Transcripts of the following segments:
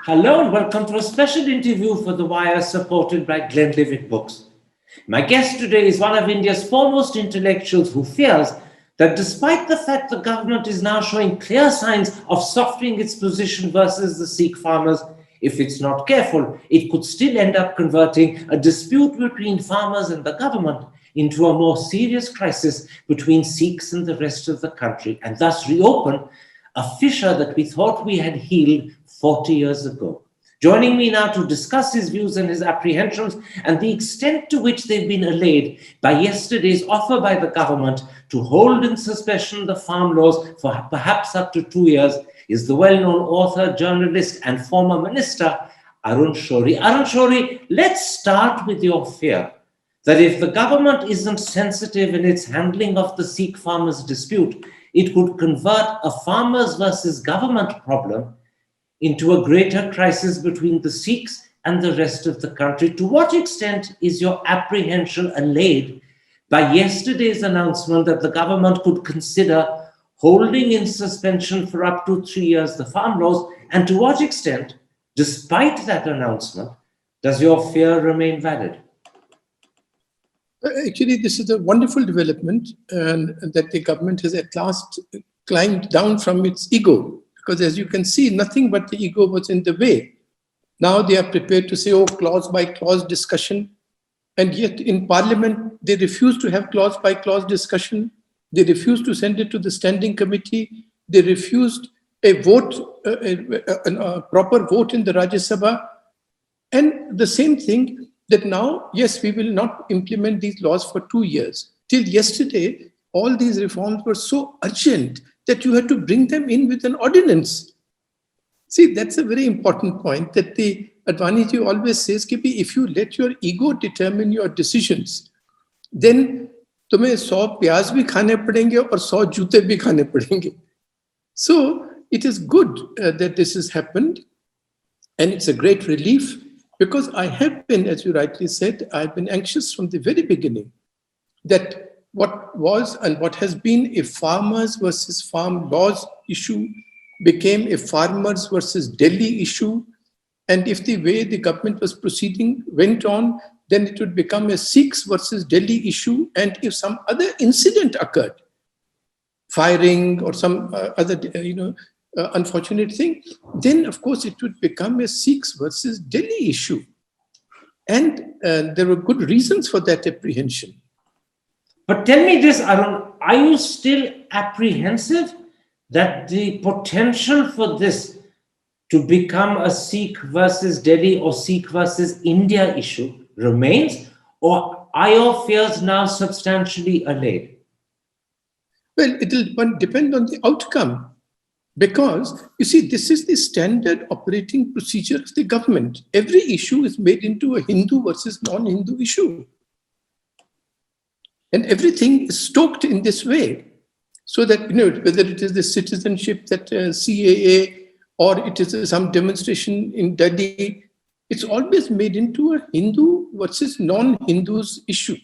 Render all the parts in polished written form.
Hello and welcome to a special interview for The Wire supported by Glenlivet Books. My guest today is one of India's foremost intellectuals who fears that despite the fact the government is now showing clear signs of softening its position versus the Sikh farmers, if it's not careful, it could still end up converting a dispute between farmers and the government into a more serious crisis between Sikhs and the rest of the country, and thus reopen a fissure that we thought we had healed 40 years ago. Joining me now to discuss his views and his apprehensions and the extent to which they've been allayed by yesterday's offer by the government to hold in suspension the farm laws for perhaps up to 2 years is the well-known author, journalist, and former minister, Arun Shourie. Arun Shourie, let's start with your fear that if the government isn't sensitive in its handling of the Sikh farmers' dispute, it could convert a farmers versus government problem into a greater crisis between the Sikhs and the rest of the country. To what extent is your apprehension allayed by yesterday's announcement that the government could consider holding in suspension for up to 3 years the farm laws? And to what extent, despite that announcement, does your fear remain valid? Actually, this is a wonderful development, and that the government has at last climbed down from its ego. Because as you can see, nothing but the ego was in the way. Now they are prepared to say, oh, clause by clause discussion. And yet in Parliament, they refuse to have clause by clause discussion. They refused to send it to the standing committee. They refused a vote, a proper vote in the Rajya Sabha. And the same thing that now, yes, we will not implement these laws for 2 years. Till yesterday, all these reforms were so urgent that you had to bring them in with an ordinance. See, that's a very important point that the Advani ji always says, कि if you let your ego determine your decisions, then तुम्हें 100 प्याज भी खाने पड़ेंगे और 100 जूते भी खाने पड़ेंगे. So it is good that this has happened, and it's a great relief, because I have been, as you rightly said, I've been anxious from the very beginning that what was and what has been a farmers versus farm laws issue became a farmers versus Delhi issue. And if the way the government was proceeding went on, then it would become a Sikhs versus Delhi issue. And if some other incident occurred, firing or some other, unfortunate thing, then of course it would become a Sikhs versus Delhi issue. And there were good reasons for that apprehension. But tell me this, Arun, are you still apprehensive that the potential for this to become a Sikh versus Delhi or Sikh versus India issue remains, or are your fears now substantially allayed? Well, it will depend on the outcome, because you see, this is the standard operating procedure of the government. Every issue is made into a Hindu versus non-Hindu issue. And everything is stoked in this way, so that, whether it is the citizenship, that CAA, or it is some demonstration in Delhi, it's always made into a Hindu versus non-Hindus issue.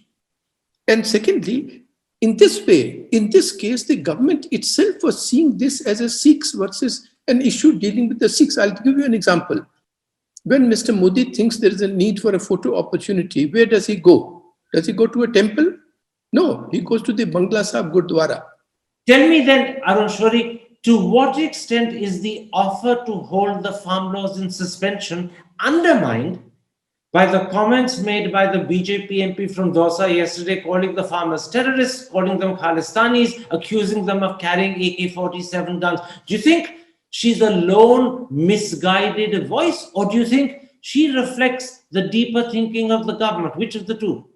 And secondly, in this way, in this case, the government itself was seeing this as a Sikhs versus an issue dealing with the Sikhs. I'll give you an example. When Mr. Modi thinks there is a need for a photo opportunity, where does he go? Does he go to a temple? No, he goes to the Bangla Sahib Gurdwara. Tell me then, Arun Shourie, to what extent is the offer to hold the farm laws in suspension undermined by the comments made by the BJP MP from Dausa yesterday, calling the farmers terrorists, calling them Khalistanis, accusing them of carrying AK-47 guns? Do you think she's a lone, misguided voice, or do you think she reflects the deeper thinking of the government? Which of the two?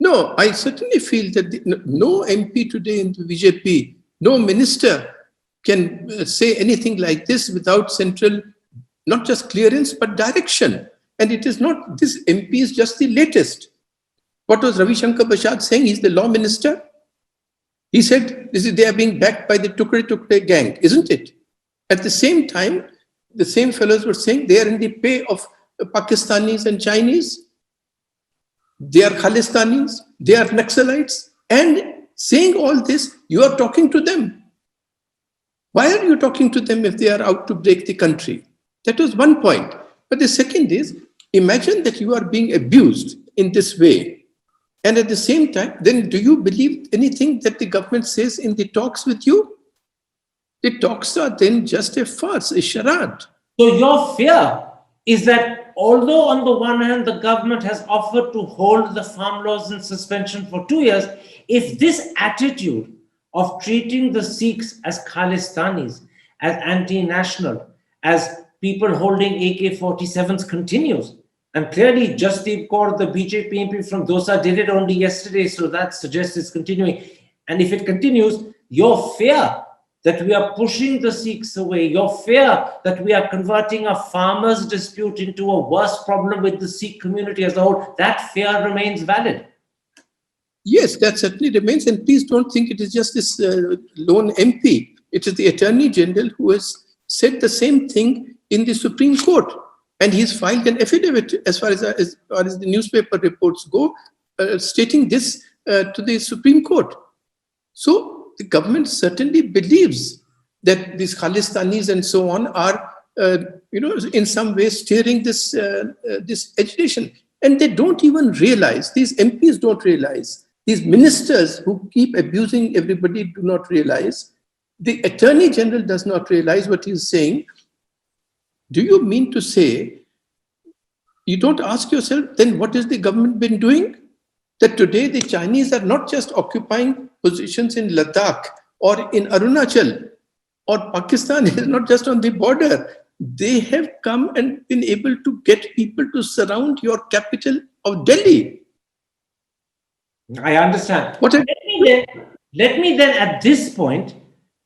No, I certainly feel that no MP today in the BJP, no minister can say anything like this without central, not just clearance, but direction. And it is not, this MP is just the latest. What was Ravi Shankar Prasad saying? He's the law minister. He said, they are being backed by the Tukre gang, isn't it? At the same time, the same fellows were saying they are in the pay of Pakistanis and Chinese. They are Khalistanis, they are Naxalites, and saying all this, you are talking to them. Why are you talking to them if they are out to break the country? That was one point. But the second is, imagine that you are being abused in this way. And at the same time, then do you believe anything that the government says in the talks with you? The talks are then just a farce, a charade. So your fear is that although on the one hand the government has offered to hold the farm laws in suspension for 2 years, if this attitude of treating the Sikhs as Khalistanis, as anti-national, as people holding AK-47s continues, and clearly Jasdeep Kaur, the BJP MP from Dosa, did it only yesterday, so that suggests it's continuing. And if it continues, your fear that we are pushing the Sikhs away, your fear that we are converting a farmers' dispute into a worse problem with the Sikh community as a whole, that fear remains valid. Yes, that certainly remains. And please don't think it is just this lone MP. It is the Attorney General who has said the same thing in the Supreme Court. And he's filed an affidavit, as far as the newspaper reports go, stating this to the Supreme Court. So the government certainly believes that these Khalistanis and so on are, in some way steering this agitation. And they don't even realize, these MPs don't realize, these ministers who keep abusing everybody do not realize, the Attorney General does not realize what he's saying. Do you mean to say, you don't ask yourself, then what has the government been doing? That today the Chinese are not just occupying positions in Ladakh or in Arunachal, or Pakistan is not just on the border. They have come and been able to get people to surround your capital of Delhi. I understand. Let me then at this point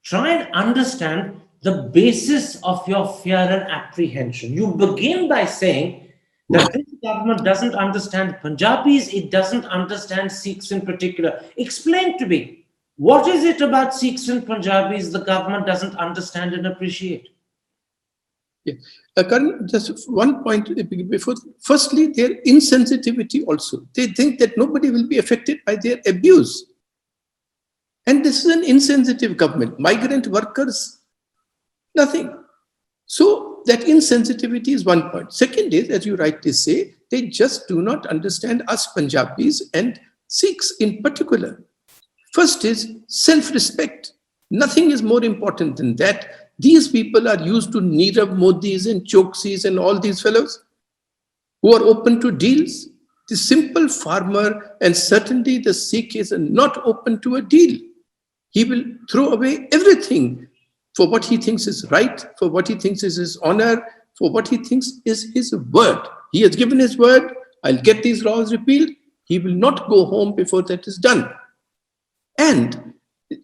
try and understand the basis of your fear and apprehension. You begin by saying that this government doesn't understand Punjabis, it doesn't understand Sikhs in particular. Explain to me, what is it about Sikhs and Punjabis the government doesn't understand and appreciate? Yeah. Karan, just one point before. Firstly, their insensitivity also. They think that nobody will be affected by their abuse. And this is an insensitive government. Migrant workers, nothing. So that insensitivity is one point. Second is, as you rightly say, they just do not understand us Punjabis and Sikhs in particular. First is self-respect. Nothing is more important than that. These people are used to Nirav Modis and Choksis and all these fellows who are open to deals. The simple farmer and certainly the Sikh is not open to a deal. He will throw away everything for what he thinks is right, for what he thinks is his honor, for what he thinks is his word. He has given his word, I'll get these laws repealed. He will not go home before that is done. And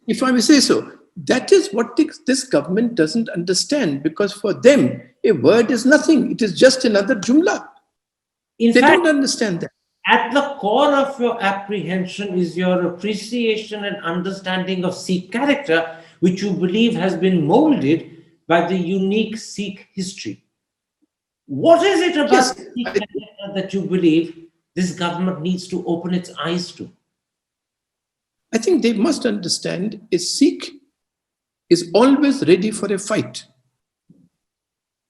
if I may say so, that is what this government doesn't understand, because for them, a word is nothing. It is just another jumla. They don't understand that. At the core of your apprehension is your appreciation and understanding of Sikh character, which you believe has been molded by the unique Sikh history. What is it about Sikh character that you believe this government needs to open its eyes to? I think they must understand a Sikh is always ready for a fight.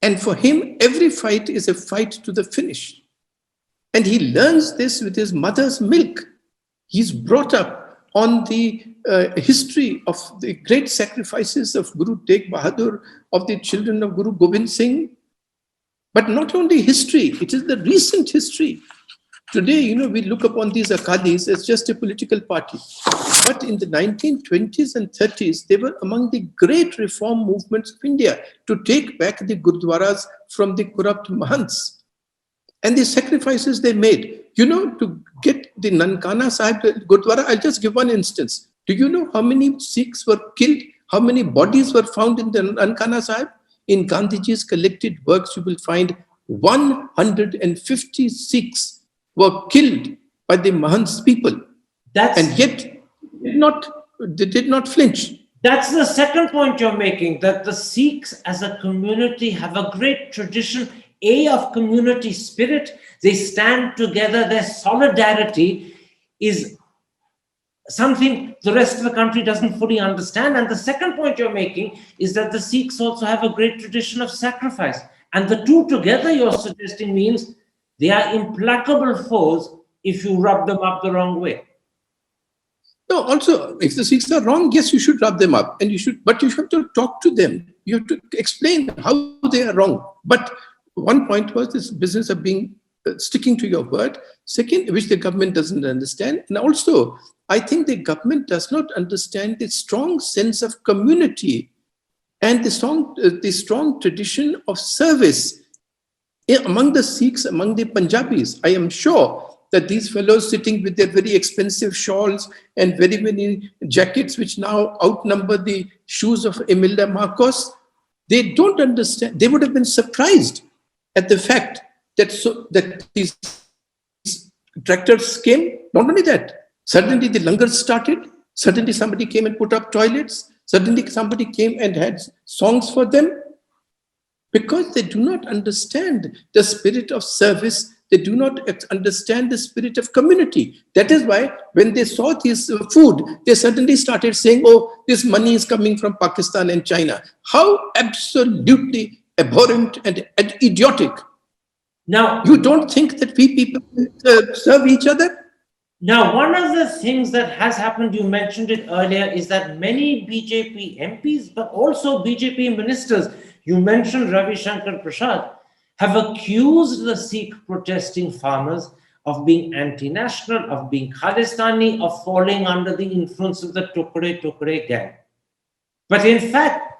And for him, every fight is a fight to the finish. And he learns this with his mother's milk. He's brought up on the history of the great sacrifices of Guru Tegh Bahadur, of the children of Guru Gobind Singh. But not only history, it is the recent history. Today, we look upon these Akalis as just a political party. But in the 1920s and 30s, they were among the great reform movements of India to take back the Gurdwaras from the corrupt Mahants. And the sacrifices they made, to get the Nankana Sahib Gurdwara, I'll just give one instance. Do you know how many Sikhs were killed? How many bodies were found in the Nankana Sahib? In Gandhiji's collected works, you will find 150 Sikhs were killed by the Mahants people. And yet, they did not flinch. That's the second point you're making, that the Sikhs as a community have a great tradition, of community spirit. They stand together. Their solidarity is something the rest of the country doesn't fully understand. And the second point you're making is that the Sikhs also have a great tradition of sacrifice. And the two together, you're suggesting, means they are implacable foes if you rub them up the wrong way. No, also, if the Sikhs are wrong, yes, you should rub them up, and but you have to talk to them. You have to explain how they are wrong. But one point was this business of being sticking to your word. Second, which the government doesn't understand, and also, I think the government does not understand the strong sense of community and the strong tradition of service among the Sikhs, among the Punjabis. I am sure that these fellows sitting with their very expensive shawls and very many jackets, which now outnumber the shoes of Imelda Marcos, they don't understand. They would have been surprised at the fact that these tractors came. Not only that, suddenly the langars started. Suddenly somebody came and put up toilets. Suddenly somebody came and had songs for them. Because they do not understand the spirit of service, they do not understand the spirit of community. That is why when they saw this food, they suddenly started saying, oh, this money is coming from Pakistan and China. How absolutely abhorrent and idiotic. Now, you don't think that we people serve each other? Now, one of the things that has happened, you mentioned it earlier, is that many BJP MPs, but also BJP ministers, you mentioned Ravi Shankar Prasad, have accused the Sikh protesting farmers of being anti-national, of being Khalistani, of falling under the influence of the Tukre Tukre gang. But in fact,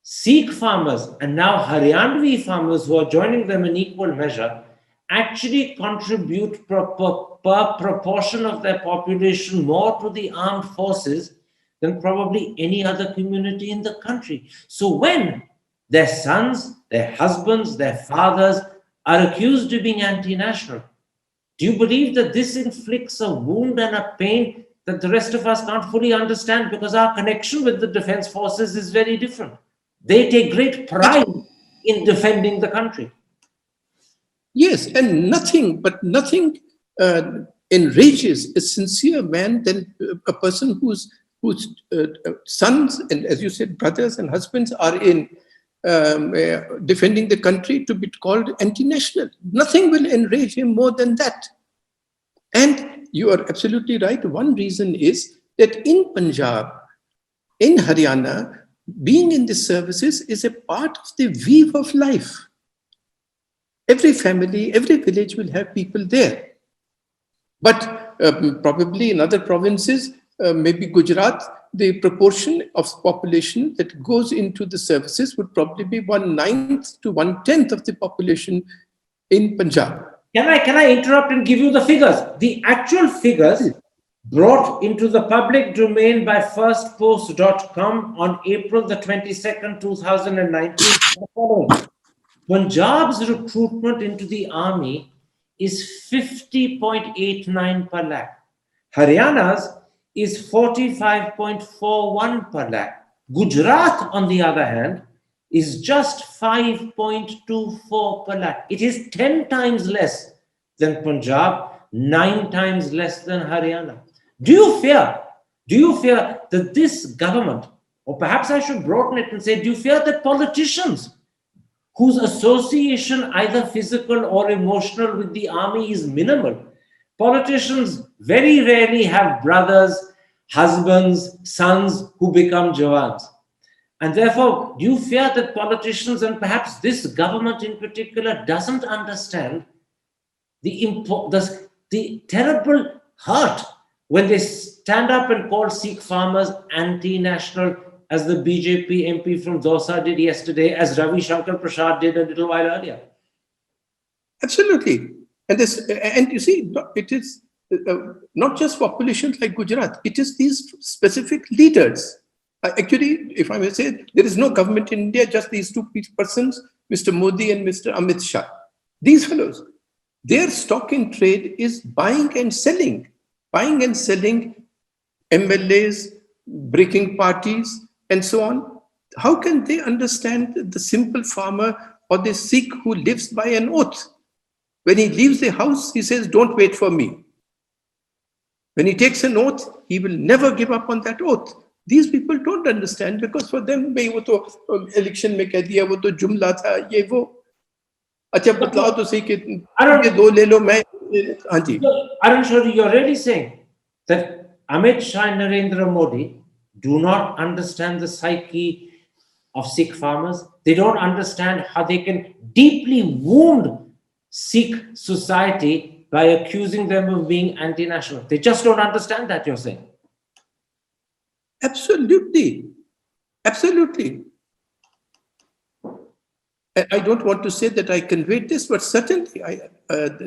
Sikh farmers and now Haryanvi farmers who are joining them in equal measure actually contribute per proportion of their population more to the armed forces than probably any other community in the country. So when their sons, their husbands, their fathers are accused of being anti-national, do you believe that this inflicts a wound and a pain that the rest of us can't fully understand, because our connection with the defense forces is very different? They take great pride in defending the country. Yes, and nothing enrages a sincere man than a person whose sons and, as you said, brothers and husbands are in defending the country to be called anti-national. Nothing will enrage him more than that. And you are absolutely right. One reason is that in Punjab, in Haryana, being in the services is a part of the weave of life. Every family, every village will have people there. But probably in other provinces, maybe Gujarat, the proportion of population that goes into the services would probably be 1/9 to 1/10 of the population in Punjab. Can I interrupt and give you the figures? The actual figures brought into the public domain by firstpost.com on April the 22nd, 2019. Punjab's recruitment into the army is 50.89 per lakh. Haryana's is 45.41 per lakh. Gujarat, on the other hand, is just 5.24 per lakh. It is 10 times less than Punjab, 9 times less than Haryana. Do you fear that this government, or perhaps I should broaden it and say, do you fear that politicians whose association, either physical or emotional, with the army is minimal? Politicians very rarely have brothers, husbands, sons who become jawans. And therefore, do you fear that politicians, and perhaps this government in particular, doesn't understand the terrible hurt when they stand up and call Sikh farmers anti-national, as the BJP MP from Dausa did yesterday, as Ravi Shankar Prasad did a little while earlier? Absolutely. And you see, it is not just populations like Gujarat, it is these specific leaders. Actually, if I may say, there is no government in India, just these two persons, Mr. Modi and Mr. Amit Shah. These fellows, their stock in trade is buying and selling MLAs, breaking parties, and so on. How can they understand the simple farmer or the Sikh who lives by an oath? When he leaves the house, he says, don't wait for me. When he takes an oath, he will never give up on that oath. These people don't understand, because for them, election mein keh diya, wo to jumla tha, ye wo. अच्छा बतलाओ तो सही कि Arun, ये दो ले लो मैं हाँ जी Arun Shourie, you're really saying that Amit Shah and Narendra Modi do not understand the psyche of Sikh farmers. They don't understand how they can deeply wound Sikh society by accusing them of being anti-national. They just don't understand that, you're saying. absolutely absolutely I don't want to say that I conveyed this, but certainly,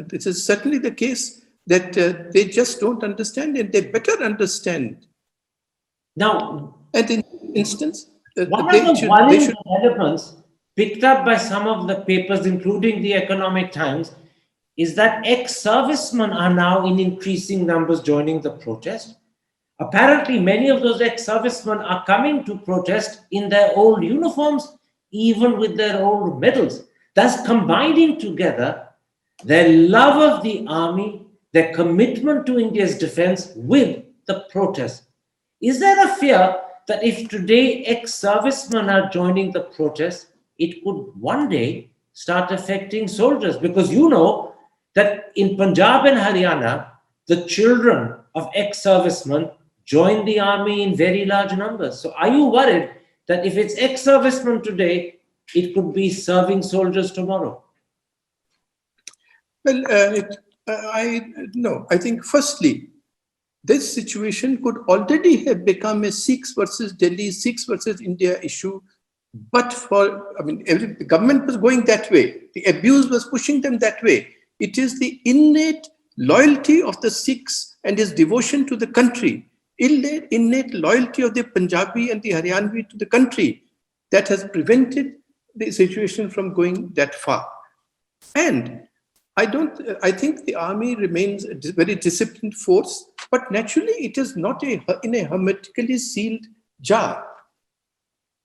this is certainly the case that they just don't understand, and they better understand. Now, And in this instance, one of they the should they worrying should. developments picked up by some of the papers, including the Economic Times, is that ex-servicemen are now in increasing numbers joining the protest. Apparently, many of those ex-servicemen are coming to protest in their old uniforms, even with their old medals, thus combining together their love of the army, their commitment to India's defense with the protest. Is there a fear that if today ex-servicemen are joining the protest, it could one day start affecting soldiers? Because you know that in Punjab and Haryana, the children of ex-servicemen join the army in very large numbers. So are you worried that if it's ex-servicemen today, it could be serving soldiers tomorrow? Well, I no. I think firstly, this situation could already have become a Sikhs versus Delhi, Sikhs versus India issue. But the government was going that way. The abuse was pushing them that way. It is the innate loyalty of the Sikhs and his devotion to the country, innate loyalty of the Punjabi and the Haryanvi to the country that has prevented the situation from going that far. And I think the army remains a very disciplined force, but naturally it is not in a hermetically sealed jar.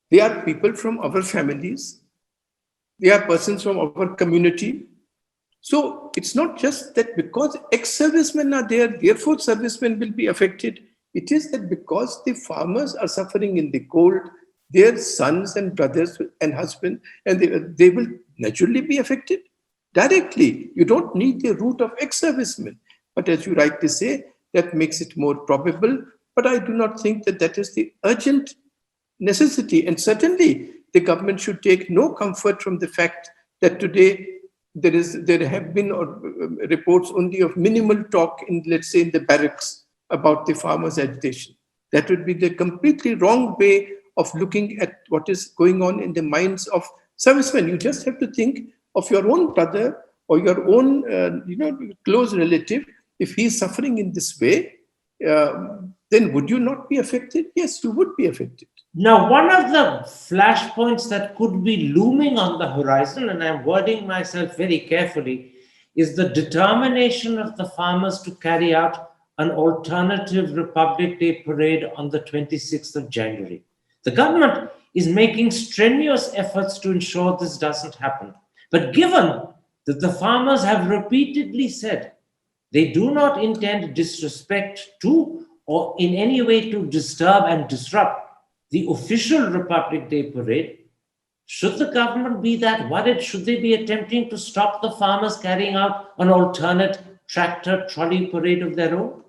They are people from our families. They are persons from our community. So it's not just that because ex-servicemen are there, therefore servicemen will be affected. It is that because the farmers are suffering in the cold, their sons and brothers and husbands, and they will naturally be affected directly. You don't need the route of ex-servicemen. But as you rightly say, that makes it more probable. But I do not think that that is the urgent necessity. And certainly, the government should take no comfort from the fact that today there have been reports only of minimal talk in, let's say, in the barracks about the farmers' agitation. That would be the completely wrong way of looking at what is going on in the minds of servicemen. You just have to think of your own brother or your own, close relative. If he is suffering in this way, then would you not be affected? Yes, you would be affected. Now, one of the flashpoints that could be looming on the horizon, and I'm wording myself very carefully, is the determination of the farmers to carry out an alternative Republic Day parade on the 26th of January. The government is making strenuous efforts to ensure this doesn't happen. But given that the farmers have repeatedly said they do not intend disrespect to or in any way to disturb and disrupt the official Republic Day parade, should the government be that worried? Should they be attempting to stop the farmers carrying out an alternate tractor trolley parade of their own?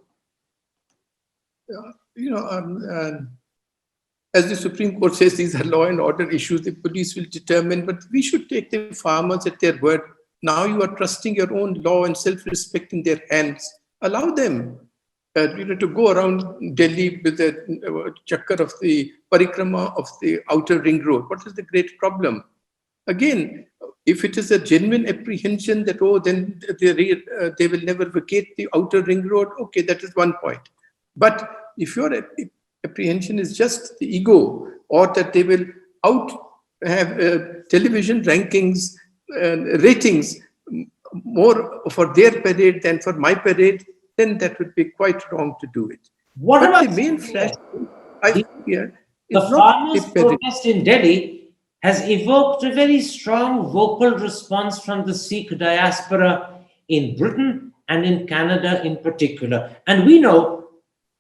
As the Supreme Court says, these are law and order issues. The police will determine, but we should take the farmers at their word. Now you are trusting your own law and self-respect in their hands. Allow them, to go around Delhi with the chakkar of the parikrama of the outer ring road. What is the great problem? Again, if it is a genuine apprehension that, then they will never vacate the outer ring road, okay, that is one point. But if your apprehension is just the ego, or that they will have television rankings and ratings more for their parade than for my parade, then that would be quite wrong to do it. What but about the main flash the farmers' protest in Delhi has evoked a very strong vocal response from the Sikh diaspora in Britain and in Canada in particular. And we know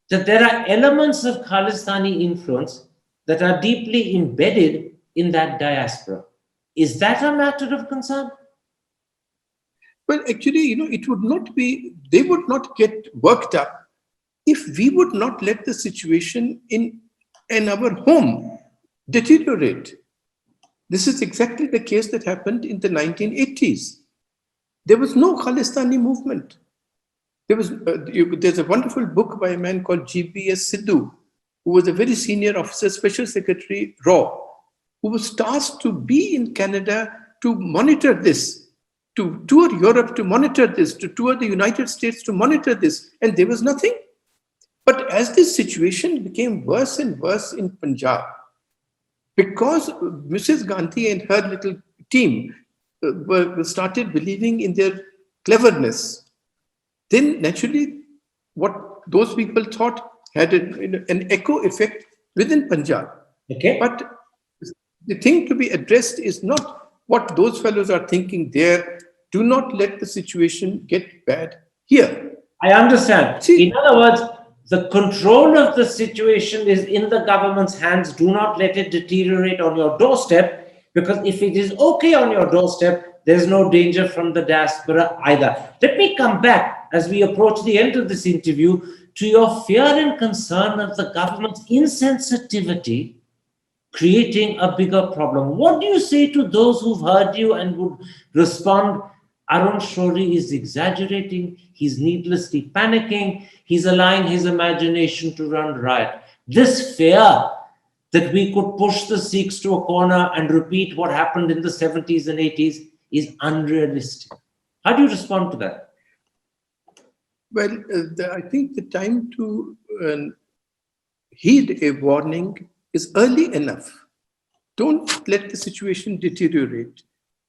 that there are elements of Khalistani influence that are deeply embedded in that diaspora. Is that a matter of concern? Well, actually, it would not be, they would not get worked up if we would not let the situation in our home deteriorate. This is exactly the case that happened in the 1980s. There was no Khalistani movement. There's a wonderful book by a man called G.B.S. Sidhu, who was a very senior officer, Special Secretary Raw, who was tasked to be in Canada to monitor this, to tour Europe to monitor this, to tour the United States to monitor this, and there was nothing. But as this situation became worse and worse in Punjab, because Mrs. Gandhi and her little team started believing in their cleverness, then naturally what those people thought had an echo effect within Punjab. Okay. But the thing to be addressed is not what those fellows are thinking there. Do not let the situation get bad here. I understand. See, in other words, the control of the situation is in the government's hands. Do not let it deteriorate on your doorstep, because if it is okay on your doorstep, there's no danger from the diaspora either. Let me come back as we approach the end of this interview to your fear and concern of the government's insensitivity creating a bigger problem. What do you say to those who've heard you and would respond, Arun Shourie is exaggerating, he's needlessly panicking, he's allowing his imagination to run riot? This fear that we could push the Sikhs to a corner and repeat what happened in the 70s and 80s is unrealistic. How do you respond to that? well, I think the time to heed a warning is early enough. Don't let the situation deteriorate.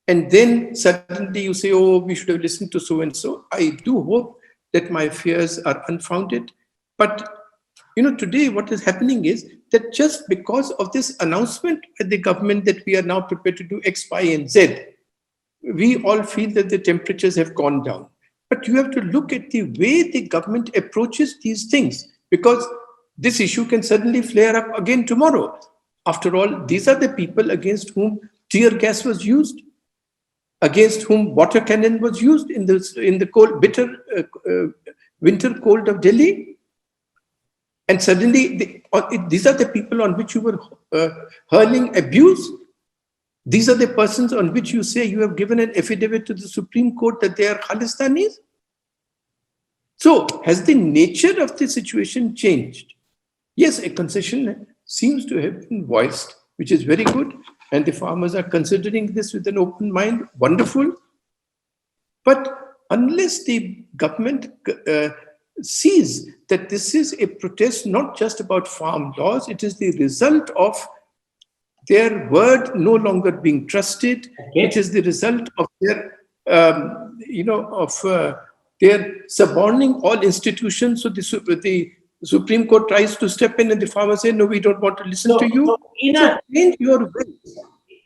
And then suddenly you say, oh, we should have listened to so-and-so. I do hope that my fears are unfounded. But, today what is happening is that just because of this announcement by the government that we are now prepared to do X, Y, and Z, we all feel that the temperatures have gone down. But you have to look at the way the government approaches these things, because this issue can suddenly flare up again tomorrow. After all, these are the people against whom tear gas was used, against whom water cannon was used in the cold, bitter winter cold of Delhi. And suddenly, these are the people on which you were hurling abuse. These are the persons on which you say you have given an affidavit to the Supreme Court that they are Khalistanis. So, has the nature of the situation changed? Yes, a concession seems to have been voiced, which is very good. And the farmers are considering this with an open mind. Wonderful. But unless the government sees that this is a protest not just about farm laws, it is the result of their word no longer being trusted. Okay. It is the result of their, their suborning all institutions. So the Supreme Court tries to step in and the farmers say, no, we don't want to listen to you. Change your ways.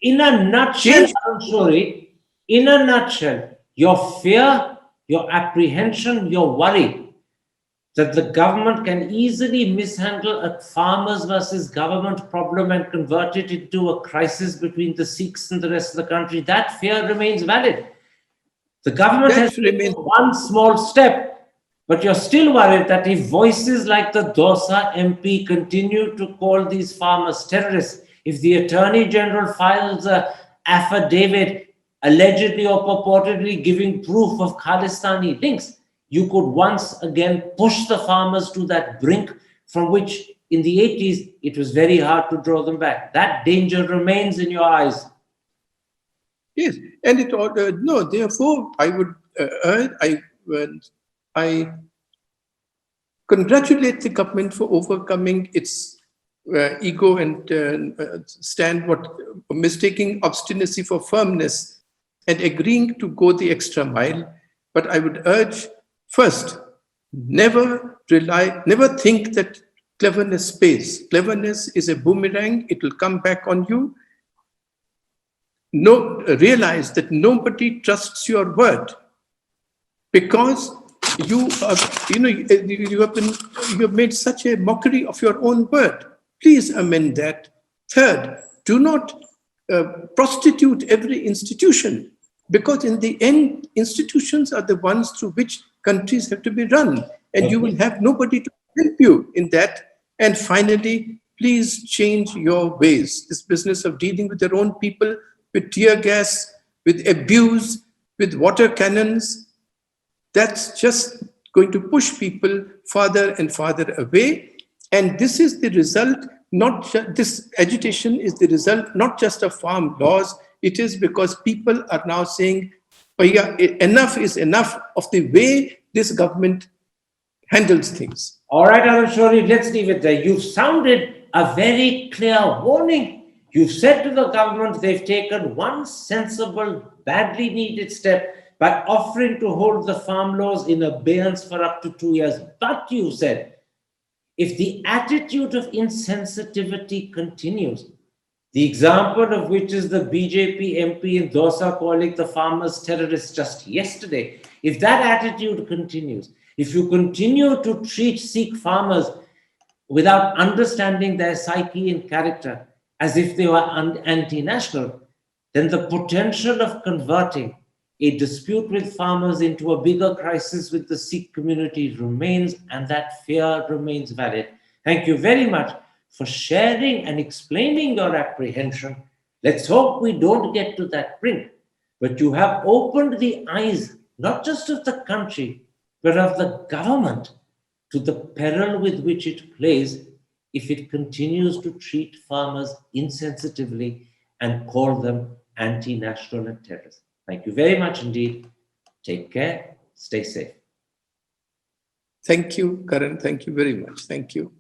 In a nutshell, Arun Shourie, in a nutshell, your fear, your apprehension, your worry that the government can easily mishandle a farmers versus government problem and convert it into a crisis between the Sikhs and the rest of the country, that fear remains valid. The government has taken one small step, but you're still worried that if voices like the Dosa MP continue to call these farmers terrorists, if the Attorney General files an affidavit allegedly or purportedly giving proof of Khalistani links, you could once again push the farmers to that brink from which in the 80s it was very hard to draw them back. That danger remains in your eyes. Yes, and no, therefore I would I congratulate the government for overcoming its ego and mistaking obstinacy for firmness and agreeing to go the extra mile. But I would urge, first, never think that cleverness pays. Cleverness is a boomerang, it will come back on you. Realize that nobody trusts your word, because you have made such a mockery of your own word. Please amend that. Third, do not prostitute every institution. because in the end, institutions are the ones through which countries have to be run, and you will have nobody to help you in that. And finally, please change your ways. This business of dealing with your own people, with tear gas, with abuse, with water cannons, that's just going to push people farther and farther away. And this is the result, this agitation is the result not just of farm laws, it is because people are now saying, "Bhaiya, enough is enough of the way this government handles things." All right, Arun Shourie, let's leave it there. You've sounded a very clear warning. You've said to the government they've taken one sensible, badly needed step by offering to hold the farm laws in abeyance for up to 2 years. But you said, if the attitude of insensitivity continues, the example of which is the BJP MP in Dosa calling the farmers terrorists just yesterday, if that attitude continues, if you continue to treat Sikh farmers without understanding their psyche and character as if they were anti-national, then the potential of converting a dispute with farmers into a bigger crisis with the Sikh community remains, and that fear remains valid. Thank you very much for sharing and explaining your apprehension. Let's hope we don't get to that brink, but you have opened the eyes, not just of the country, but of the government to the peril with which it plays if it continues to treat farmers insensitively and call them anti-national and terrorists. Thank you very much indeed. Take care. Stay safe. Thank you, Karan. Thank you very much. Thank you.